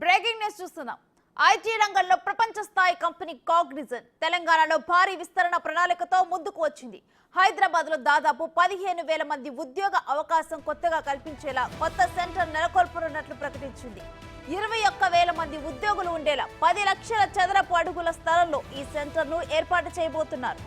Breaking news చూస్తున్నాం. IT రంగంలో ప్రపంచ స్థాయి కంపెనీ కాగ్నిజెంట్ తెలంగాణలో భారీ విస్తరణ ప్రణాళికతో ముందుకు వచ్చింది. హైదరాబాద్ లో దాదాపు 15,000 మంది ఉద్యోగ అవకాశం కొత్తగా కల్పించేలా కొత్త సెంటర్ నెలకొల్పనున్నట్లు ప్రకటించింది. 21,000 మంది ఉద్యోగులు ఉండేలా 10 లక్షల చదరపు అడుగుల స్థలంలో ఈ సెంటర్ ను ఏర్పాటు చేయబోతున్నారు.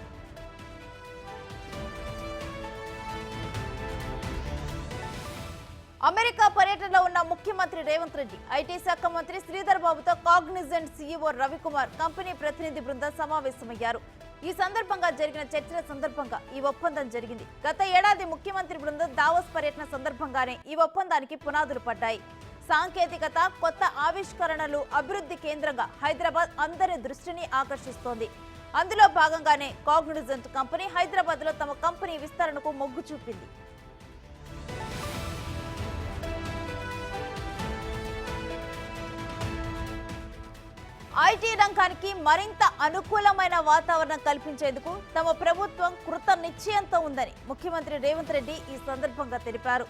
అమెరికా పర్యటనలో ఉన్న ముఖ్యమంత్రి రేవంత్ రెడ్డి ఐటీ శాఖ మంత్రి శ్రీధర్ బాబుతో కాగ్నిజెంట్ సీఈఓ రవికుమార్ కంపెనీ ప్రతినిధి బృందం సమావేశమయ్యారు. ఈ సందర్భంగా జరిగిన చర్చల సందర్భంగా ఈ ఒప్పందం జరిగింది. గత ఏడాది ముఖ్యమంత్రి బృందం దావోస్ పర్యటన సందర్భంగానే ఈ ఒప్పందానికి పునాదులు పడ్డాయి. సాంకేతికత, కొత్త ఆవిష్కరణలు, అభివృద్ధి కేంద్రంగా హైదరాబాద్ అందరి దృష్టిని ఆకర్షిస్తోంది. అందులో భాగంగానే కాగ్నిజెంట్ కంపెనీ హైదరాబాద్ లో తమ కంపెనీ విస్తరణకు మొగ్గు చూపింది. ఐటీ రంగానికి మరింత అనుకూలమైన వాతావరణం కల్పించేందుకు తమ ప్రభుత్వం కృత నిశ్చయంతో ఉందని ముఖ్యమంత్రి రేవంత్ రెడ్డి ఈ సందర్భంగా తెలిపారు.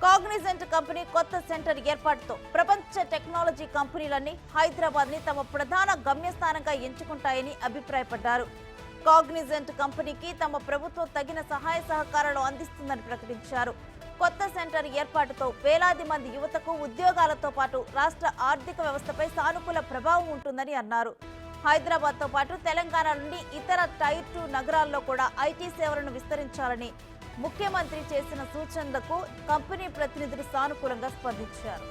కాగ్నిజెంట్ కంపెనీ కొత్త సెంటర్ ఏర్పాటుతో ప్రపంచ టెక్నాలజీ కంపెనీలన్నీ హైదరాబాద్ ని తమ ప్రధాన గమ్యస్థానంగా ఎంచుకుంటాయని అభిప్రాయపడ్డారు. కాగ్నిజెంట్ కంపెనీకి తమ ప్రభుత్వం తగిన సహాయ సహకారాలు అందిస్తుందని ప్రకటించారు. కొత్త సెంటర్ ఏర్పాటుతో వేలాది మంది యువతకు ఉద్యోగాలతో పాటు రాష్ట్ర ఆర్థిక వ్యవస్థపై సానుకూల ప్రభావం ఉంటుందని అన్నారు. హైదరాబాద్ తో పాటు తెలంగాణ నుండి ఇతర టైర్ 2 నగరాల్లో కూడా ఐటీ సేవలను విస్తరించాలని ముఖ్యమంత్రి చేసిన సూచనలకు కంపెనీ ప్రతినిధులు సానుకూలంగా స్పందించారు.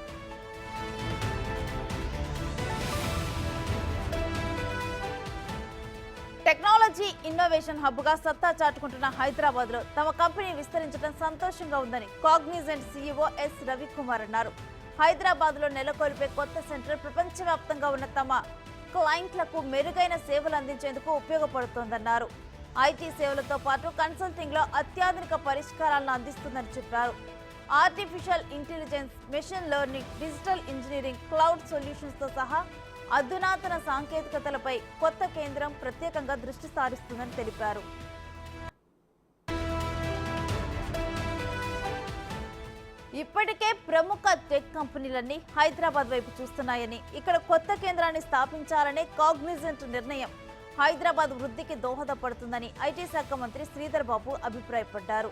టెక్నాలజీ ఇన్నోవేషన్ హబ్ గా సత్తా చాటుకుంటున్న హైదరాబాద్ లో తమ కంపెనీ విస్తరించడం సంతోషంగా ఉందని కాగ్నిజెంట్ సీఈఓ ఎస్ రవికుమార్ అన్నారు. హైదరాబాద్ లో నెలకొల్పే కొత్త సెంటర్ ప్రపంచవ్యాప్తంగా ఉన్న తమ క్లయింట్లకు మెరుగైన సేవలు అందించేందుకు ఉపయోగపడుతోందన్నారు. ఐటీ సేవలతో పాటు కన్సల్టింగ్ లో అత్యాధునిక పరిష్కారాలను అందిస్తుందని చెప్పారు. Artificial intelligence, machine learning, digital engineering, cloud solutions తో సహా అధునాతన సాంకేతికతలపై కొత్త కేంద్రం ప్రత్యేకంగా దృష్టి సారిస్తుందని తెలిపారు. ఇప్పటికే ప్రముఖ టెక్ కంపెనీలన్నీ హైదరాబాద్ వైపు చూస్తున్నాయని, ఇక్కడ కొత్త కేంద్రాన్ని స్థాపించాలనే కాగ్నిజెంట్ నిర్ణయం హైదరాబాద్ వృద్ధికి దోహదపడుతుందని ఐటీ శాఖ మంత్రి శ్రీధర్ బాబు అభిప్రాయపడ్డారు.